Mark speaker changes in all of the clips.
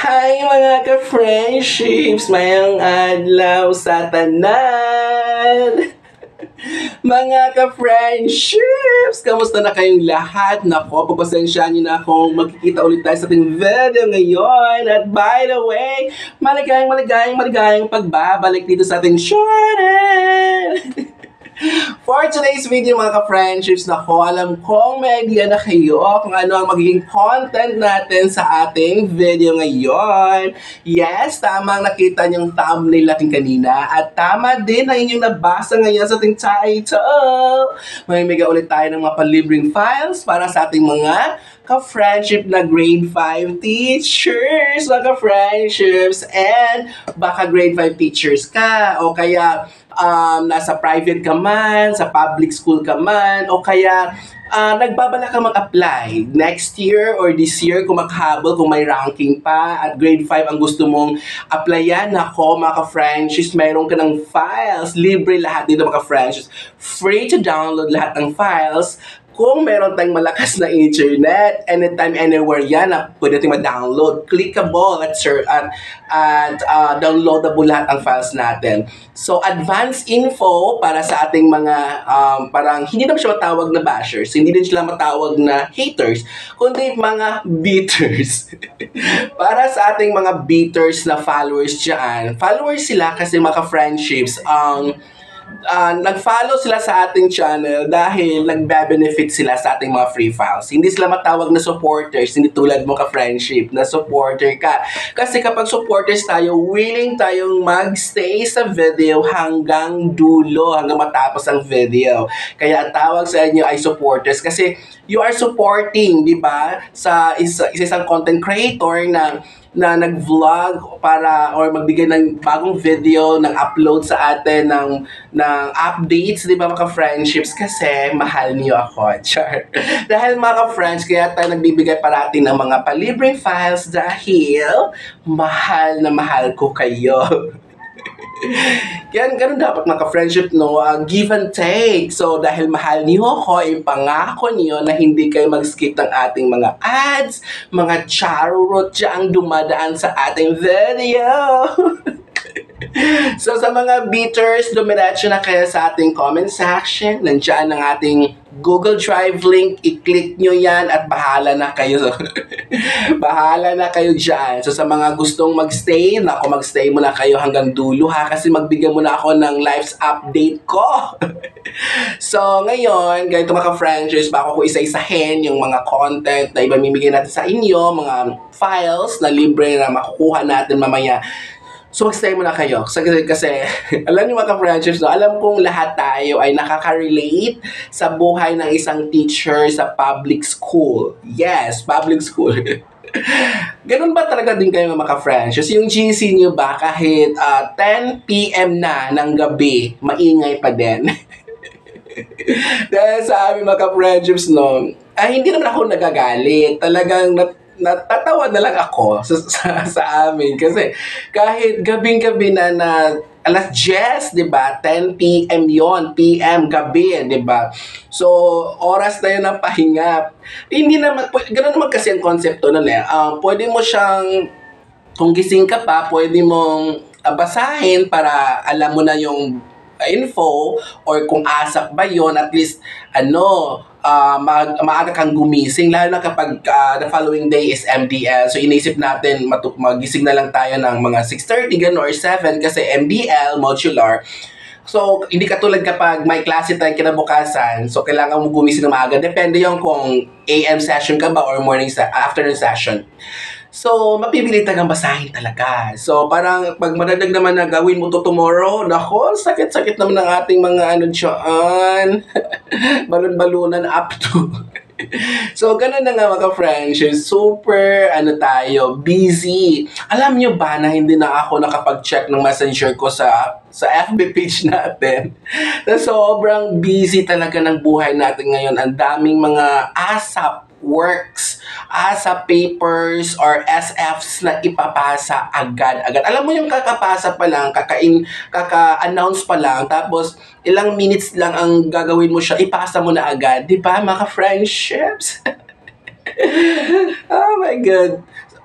Speaker 1: Hi mga ka-friendships! Mayang adlaw sa tanan! Mga ka-friendships! Kamusta na kayong lahat? Nako, papasensyahan niyo na akong magkikita ulit tayo sa ating video ngayon. At by the way, maligayang pagbabalik dito sa ating channel! For today's video mga ka-friendships, nako, alam kong may idea na kayo kung ano ang magiging content natin sa ating video ngayon. Yes, tama ang nakita niyong thumbnail natin kanina at tama din ang inyong nabasa ngayon sa ating title. Mamimigay ulit tayo ng mga palibreng files para sa ating mga ka-friendship na grade 5 teachers, mga ka-friendships, and baka grade 5 teachers ka, o kaya nasa private ka man, sa public school ka man, o kaya nagbabala ka mag-apply next year or this year kung maghabol, kung may ranking pa at grade 5 ang gusto mong applyan. Nako mga ka-friendships, mayroon ka ng files, libre lahat dito mga ka-friendships, free to download lahat ng files. Kung meron tayong malakas na internet, anytime, anywhere yan na pwede natin ma-download. Clickable at downloadable lahat ang files natin. So, advanced info para sa ating mga, parang hindi naman siya matawag na bashers, hindi din sila matawag na haters, kundi mga beaters. Para sa ating mga beaters na followers dyan, followers sila kasi mga friendships, nag-follow sila sa ating channel dahil nagbe-benefit sila sa ating mga free files. Hindi sila matawag na supporters, hindi tulad mo ka-friendship na supporter ka. Kasi kapag supporters tayo, willing tayong mag-stay sa video hanggang dulo, hanggang matapos ang video. Kaya ang tawag sa inyo ay supporters kasi you are supporting, di ba, sa isang content creator na nag-vlog para or magbigay ng bagong video, nag-upload sa atin ng updates, di ba mga friendships, kasi mahal niyo ako. Char. Dahil mga friends, kaya tayo nagbibigay parati ng mga palibreng files dahil mahal na mahal ko kayo. Yan, ganun dapat mga ka-friendship, no? Give and take. So, dahil mahal niyo ako, ipangako niyo na hindi kayo mag-skip ng ating mga ads, mga charot dyang dumadaan sa ating video. So, sa mga beaters, dumiretso na kayo sa ating comment section. Nandiyan ang ating Google Drive link. I-click nyo yan at bahala na kayo. Bahala na kayo dyan. So, sa mga gustong magstay, magstay muna kayo hanggang dulo ha, kasi magbigyan muna ako ng lives update ko. So, ngayon, ganito mga friendships, bako ko isa-isahin yung mga content na ibamimigay natin sa inyo, mga files na libre na makukuha natin mamaya. So, magstay muna kayo. Kasi alam niyo mga friendships, no? Alam kong lahat tayo ay nakaka-relate sa buhay ng isang teacher sa public school. Yes, public school. Ganun ba talaga din kayo mga friendships? Yung GC niyo ba kahit 10 PM na ng gabi, maingay pa din? Dahil sa aming mga friendships, no, hindi naman ako nagagalit. Talagang natatawa na lang ako sa amin kasi kahit gabing-gabi na alas 10, di ba? 10 PM yon, PM, gabi, di ba? So, oras na yun ng pahinga. Hindi naman, ganoon naman kasi ang konsepto nun eh. Pwede mo siyang, kung gising ka pa, pwede mong basahin para alam mo na yung info, or kung ASAP ba yon, at least maaga kang gumising, lalo na kapag the following day is MDL. So inisip natin magising na lang tayo ng mga 6:30 gano'n or 7 kasi MDL, modular. So hindi katulad kapag may klase tayo kinabukasan, so kailangan mo gumising na maaga. Depende yung kung AM session ka ba or afternoon session. So, mapipilitan kang basahin talaga. So, parang pag madadag naman na gawin mo to tomorrow, nako, sakit-sakit naman ng ating mga dyan. Balon-balunan up to. So, ganun na nga mga friends. Super, tayo, busy. Alam nyo ba na hindi na ako nakapag-check ng messenger ko sa FB page natin? Na sobrang busy talaga ng buhay natin ngayon. Ang daming mga ASAP works, ASAP papers, or SFs na ipapasa agad-agad. Alam mo yung kakapasa pa lang, kaka-announce pa lang, tapos ilang minutes lang ang gagawin mo siya, ipasa mo na agad. Di ba, mga friendships? Oh my God.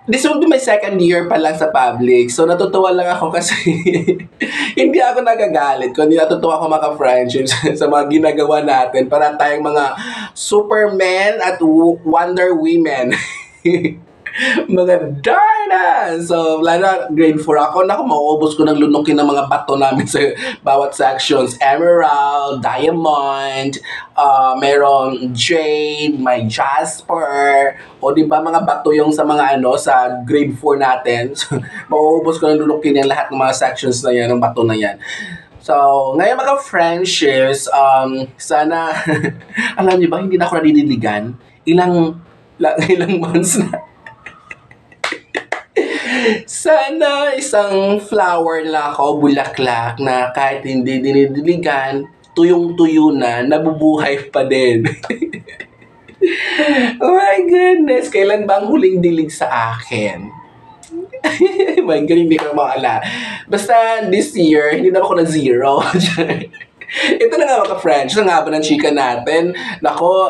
Speaker 1: This will be my second year pa lang sa public. So, natutuwa lang ako kasi hindi ako nagagalit. Kundi natutuwa ako mga friendships sa mga ginagawa natin para tayong mga Superman at Wonder Women. Mga Darna! So, lalo na grade 4 ako. Naku, mauubos ko ng lunukin ng mga bato namin sa bawat sections. Emerald, Diamond, merong Jade, may Jasper. O, di ba mga bato yung sa mga sa grade 4 natin. So, mauubos ko ng lunukin yung lahat ng mga sections na yan, ng bato na yan. So, ngayon mga friendships, sana, alam niyo ba, hindi na ako nadidiligan. Ilang months na. Sana isang flower lang ako, bulaklak, na kahit hindi dinidiligan, tuyong-tuyo na, nabubuhay pa din. Oh my goodness, kailan ba ang huling dilig sa akin? My God, hindi ko makala. Basta this year, hindi na ako na zero. Ito na nga mga friends, ang haba ng chika natin. Nako,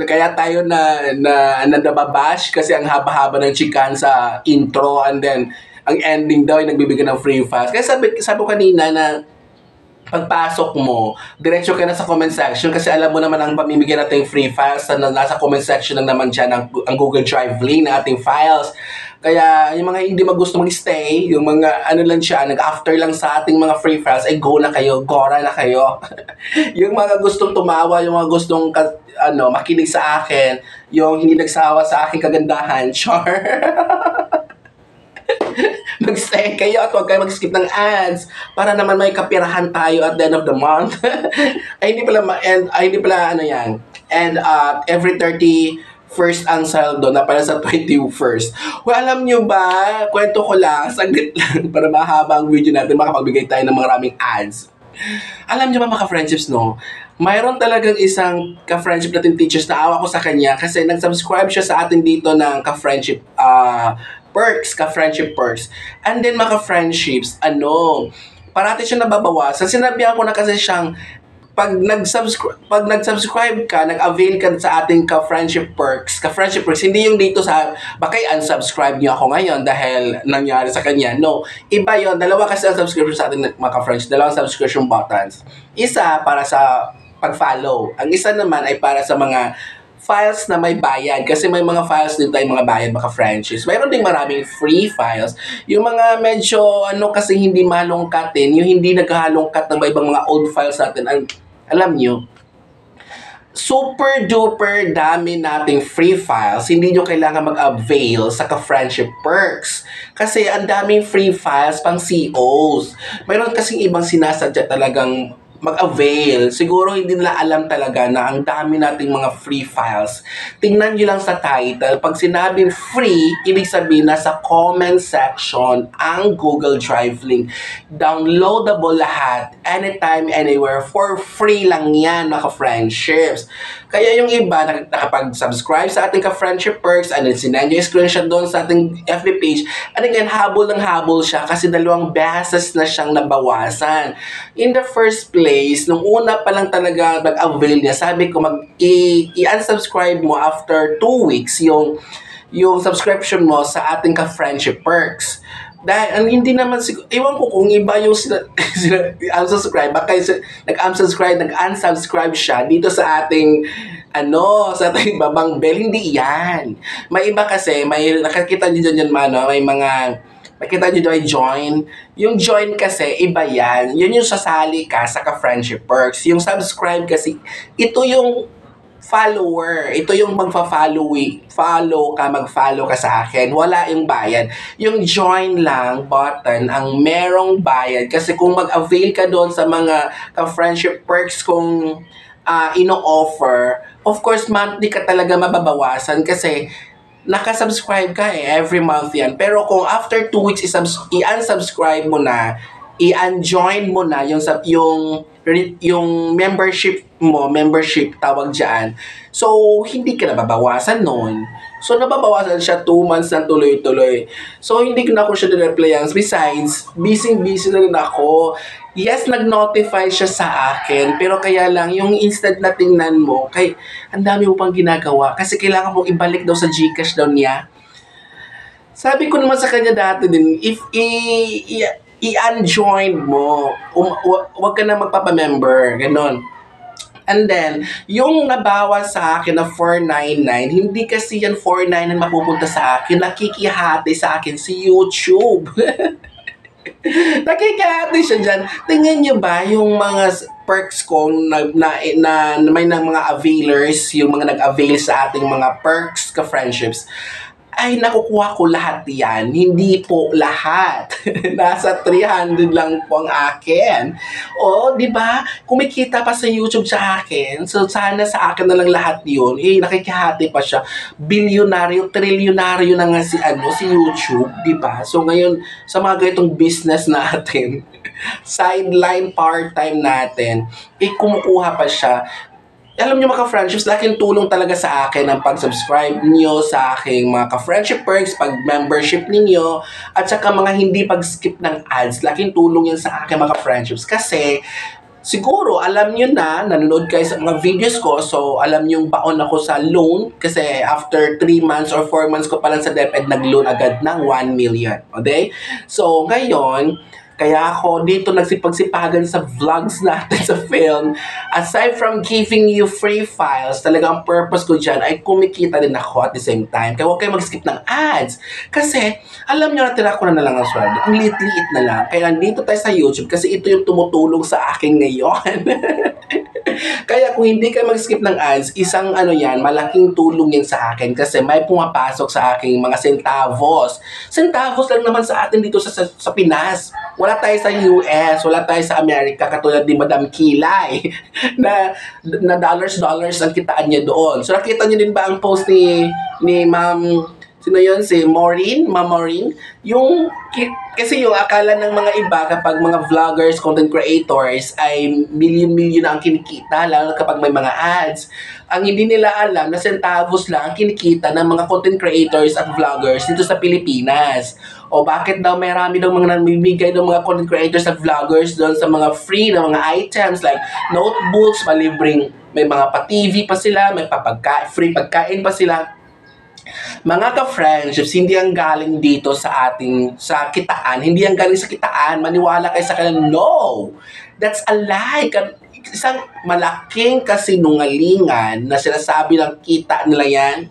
Speaker 1: kaya tayo nababash kasi ang haba-haba ng chikan sa intro and then ang ending daw ay nagbibigay ng free fast. Kaya sabi ko kanina na pagpasok mo, diretso ka na sa comment section kasi alam mo naman ang pamimigay natin free files na nasa comment section lang naman dyan ang Google Drive link ng ating files. Kaya yung mga hindi gusto mag-stay, yung mga lang siya, nag-after lang sa ating mga free files, ay go na kayo, gora na kayo. Yung mga gustong tumawa, yung mga gustong makinig sa akin, yung hindi nagsawa sa aking kagandahan, char. Mag-stay kayo at huwag kayo mag-skip ng ads para naman may kapirahan tayo at the end of the month. Hindi pala yan. And every 31st ang saldo na pala sa 21st. Well, alam nyo ba, kwento ko lang, saglit lang para mahaba ang video natin, makapagbigay tayo ng maraming ads. Alam nyo ba mga friendships, no? Mayroon talagang isang ka-friendship natin teachers na awa ko sa kanya kasi nag-subscribe siya sa atin dito ng ka-friendship perks, ka-friendship perks. And then mga friendships, parati siya nababawasan. Sinabihan ko na kasi siyang pag nag-subscribe ka, nag-avail ka sa ating ka-friendship perks, hindi yung dito sa, bakay unsubscribe niyo ako ngayon dahil nangyari sa kanya. No, iba yon. Dalawa kasi ang subscription sa ating mga ka-friends, dalawang subscription buttons. Isa para sa pag-follow. Ang isa naman ay para sa mga files na may bayad. Kasi may mga files din tayong mga bayad, mga friendships. Mayroon din maraming free files. Yung mga medyo, kasi hindi malungkatin, yung hindi naghahalongkat ng ibang mga old files natin. Alam nyo, super duper dami nating free files. Hindi nyo kailangan mag-avail sa ka-friendship perks. Kasi ang daming free files pang COs. Mayroon kasing ibang sinasadya talagang mag-avail. Siguro hindi nila alam talaga na ang dami nating mga free files. Tingnan nyo lang sa title. Pag sinabing free, ibig sabihin nasa comment section ang Google Drive link. Downloadable lahat. Anytime, anywhere. For free lang yan, mga friendships. Kaya yung iba, nakapag-subscribe sa ating ka-friendship perks, and then sinend yung screenshot doon sa ating FB page, and again, habol ng habol siya kasi 2 beses na siyang nabawasan. In the first place, nung una pa lang talaga nag-avail niya, sabi ko i-unsubscribe mo after 2 weeks yung subscription mo sa ating ka-friendship perks. Dahil hindi naman siguro, ewan ko kung iba yung unsubscribe, baka nag-unsubscribe siya dito sa ating sa ating babang bell, hindi yan. May iba kasi, may nakakita niyo dyan may mga nakita nyo doon join. Yung join kasi, iba yan. Yun yung sasali ka sa ka-friendship perks. Yung subscribe kasi, ito yung follower. Ito yung mag-follow ka sa akin. Wala yung bayad. Yung join lang button ang merong bayad. Kasi kung mag-avail ka doon sa mga ka-friendship perks kung ino-offer, of course, monthly ka talaga mababawasan kasi nakasubscribe ka every month yan. Pero kung after 2 weeks i-unsubscribe mo na, i-unjoin mo na yung membership tawag dyan. So, hindi ka nababawasan nun. So, nababawasan siya 2 months na tuloy-tuloy. So, hindi ko na ako siya na-replyan. Besides, busy na rin ako. Yes, nag-notify siya sa akin. Pero kaya lang, yung instant na tingnan mo, ang dami mo pang ginagawa. Kasi kailangan mong ibalik daw sa GCash daw niya. Sabi ko naman sa kanya dati din, if i-unjoin mo, wag ka na magpapamember, ganon. And then, yung nabawas sa akin na 499, hindi kasi yan 499 mapupunta sa akin. Nakikihati sa akin si YouTube. Nakikihati siya dyan. Tingnan nyo ba yung mga perks ko na may ng mga availers, yung mga nag-avail sa ating mga perks ka-friendships, ay nakukuha ko lahat yan. Hindi po lahat. Nasa 300 lang po ang akin. O, di ba? Kumikita pa sa YouTube sa akin. So, sana sa akin na lang lahat yun. Eh, nakikihati pa siya. Bilyonaryo, trilyonaryo na nga si YouTube. Di ba? So, ngayon, sa mga ganitong business natin, sideline part-time natin, eh, kumukuha pa siya. Alam niyo mga ka-friendships, laking tulong talaga sa akin ang pag-subscribe niyo sa aking mga ka-friendship perks, pag-membership ninyo, at saka mga hindi pag-skip ng ads. Laking tulong yan sa akin mga ka-friendships. Kasi, siguro, alam niyo na, nanonood kayo sa mga videos ko, so alam niyo baon ako sa loan. Kasi after 3 months or 4 months ko pa lang sa DepEd, nag-loan agad ng 1 million. Okay? So, ngayon, kaya ako dito nagsipagsipagan sa vlogs natin sa film. Aside from giving you free files, talaga ang purpose ko dyan ay kumikita din ako at the same time. Kaya huwag kayo mag-skip ng ads. Kasi, alam nyo na tinako na lang ang sweldo. Ang liit-liit na lang. Kaya nandito tayo sa YouTube kasi ito yung tumutulong sa akin ngayon. Kaya kung hindi kayo mag-skip ng ads, isang malaking tulong yan sa akin kasi may pumapasok sa aking mga centavos. Centavos lang naman sa atin dito sa Pinas. Wala tayo sa US, wala tayo sa Amerika katulad ni Madam Kilay na dollars ang kitaan niya doon. So nakita niyo din ba ang post ni Ma'am, sino yun? Si Maureen? Ma'am Maureen? Kasi yung akala ng mga iba kapag mga vloggers, content creators ay million ang kinikita, lalo kapag may mga ads. Ang hindi nila alam na centavos lang ang kinikita ng mga content creators at vloggers dito sa Pilipinas. O bakit daw marami daw mga namimigay ng mga content creators at vloggers doon sa mga free na mga items like notebooks, malibreng, may mga pa-TV pa sila, may free pagkain pa sila. Mga ka-friendships, hindi ang galing dito sa kitaan. Hindi ang galing sa kitaan. Maniwala kayo sa kanila. No! That's a lie. Isang malaking kasinungalingan na sinasabi ng kita nila yan.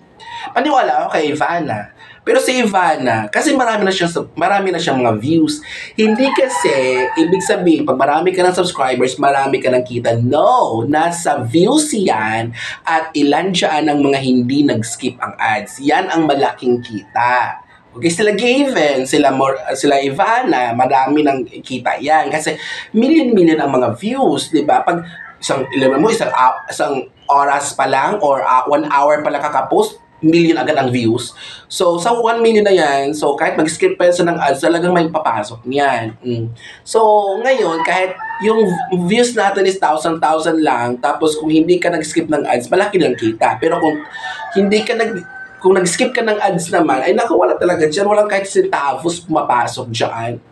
Speaker 1: Maniwala ako kay Ivana. Pero si Ivana, kasi marami na siyang mga views. Hindi kasi, ibig sabihin, pag marami ka ng subscribers, marami ka ng kita. No! Nasa views yan at ilan dyan ang mga hindi nag-skip ang ads. Yan ang malaking kita. Okay, sila Gaven, sila Ivana, marami ng kita yan. Kasi million ang mga views, di ba? Pag isang oras pa lang or 1 hour pa lang kakapost, million agad ang views. So, sa 1 million na yan, so kahit mag-skip pa yan ng ads, talagang may papasok niyan. So, ngayon, kahit yung views natin is 1,000 lang, tapos kung hindi ka nag-skip ng ads, malaki lang kita. Pero kung nag-skip ka ng ads naman, ay naku, wala talaga dyan. Walang kahit centavos pumapasok dyan.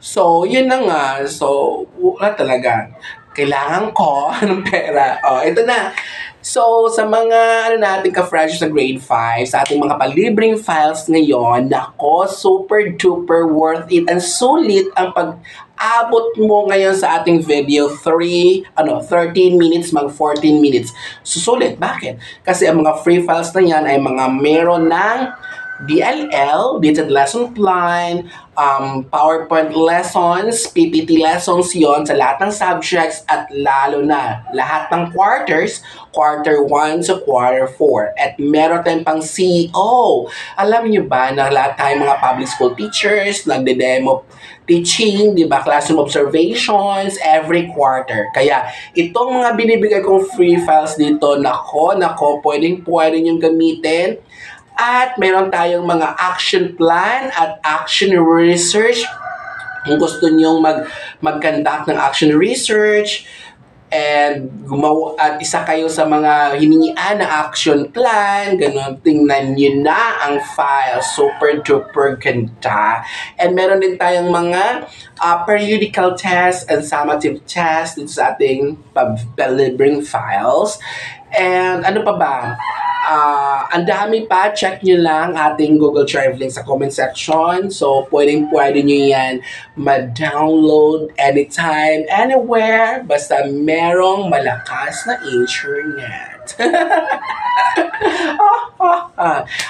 Speaker 1: So, yun na nga. So, wala talaga. Kailangan ko ng pera. Ito na. So, sa mga natin ka-fresh sa grade 5, sa ating mga palibreng files ngayon, nako, super duper worth it and sulit ang pag-abot mo ngayon sa ating video 13 minutes, mag 14 minutes. Susulit. Bakit? Kasi ang mga free files na yan ay mga meron ng DLL, Detailed Lesson Plan, PowerPoint lessons, PPT lessons yon sa lahat ng subjects at lalo na lahat ng quarters, quarter 1 to quarter 4. At meron tayong pang CEO. Alam niyo ba na lahat tayong mga public school teachers nagde-demo teaching, di ba? Classroom observations every quarter. Kaya itong mga binibigay kong free files dito, nako, pwede niyong gamitin. At meron tayong mga action plan at action research. Kung gusto nyong mag-conduct ng action research and at isa kayo sa mga hiningian na action plan, ganun, tingnan nyo na ang file. Super duper ganda. And meron din tayong mga periodical tests and summative tests dito sa ating delivering files. And ano pa ba? Ang dami pa, check nyo lang ating Google Drive link sa comment section. So, pwede nyo yan ma-download anytime, anywhere, basta merong malakas na internet.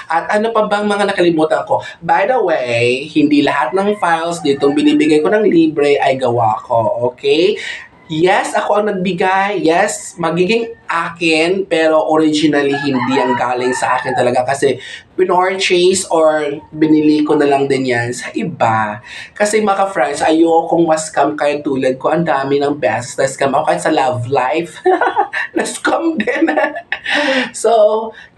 Speaker 1: At ano pa bang mga nakalimutan ko? By the way, hindi lahat ng files ditong binibigay ko ng libre ay gawa ko, okay? Yes, ako ang nagbigay. Yes, magiging akin, pero originally hindi ang galing sa akin talaga kasi pinorchase or binili ko na lang din yan sa iba. Kasi mga friends, ayokong ma-scam kayo tulad ko. Ang dami ng beses na scam ako kahit sa love life. Na-scam din. So,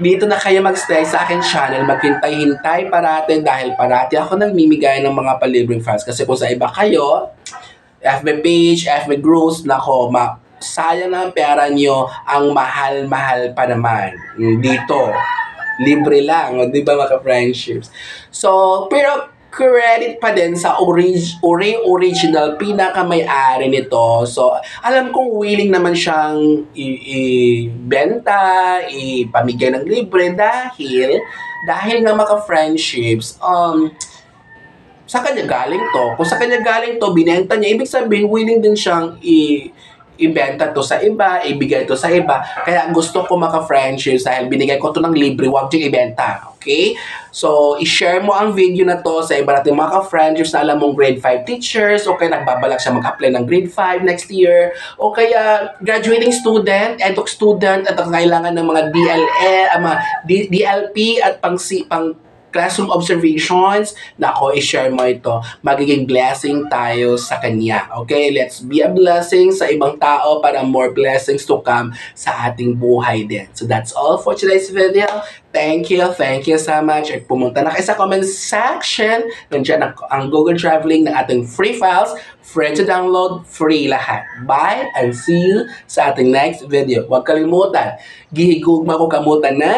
Speaker 1: dito na kayo mag-stay sa akin channel. Maghintay-hintay parati dahil parati ako nagmimigay ng mga palibreng files. Kasi kung sa iba kayo, FB page, FB groups, nako, sayang na ang pera nyo, ang mahal-mahal pa naman. Dito, libre lang, di ba mga friendships? So, pero credit pa din sa original pinaka-may-ari nito. So, alam kong willing naman siyang ibenta, ipamigay ng libre dahil nga mga friendships, sa kanya galing to. Kung sa kanya galing to, binenta niya, ibig sabihin, willing din siyang ibenta to sa iba, ibigay to sa iba. Kaya gusto ko maka-friendships dahil binigay ko to ng libre, huwag niyong ibenta. Okay? So, i-share mo ang video na to sa iba natin mga ka-friendships na alam mong grade 5 teachers, o kaya nagbabalak siya mag-apply ng grade 5 next year, o kaya graduating student, eduk student, at kailangan ng mga DLP at pang classroom observations, nako, i-share mo ito. Magiging blessing tayo sa kanya. Okay? Let's be a blessing sa ibang tao para more blessings to come sa ating buhay din. So that's all for today's video. Thank you so much. At pumunta na kayo sa comment section. Nandiyan ang Google Drive link ng ating free files. Free to download, free lahat. Bye and see you sa ating next video. Huwag kalimutan, gihigugma ko kamutan na!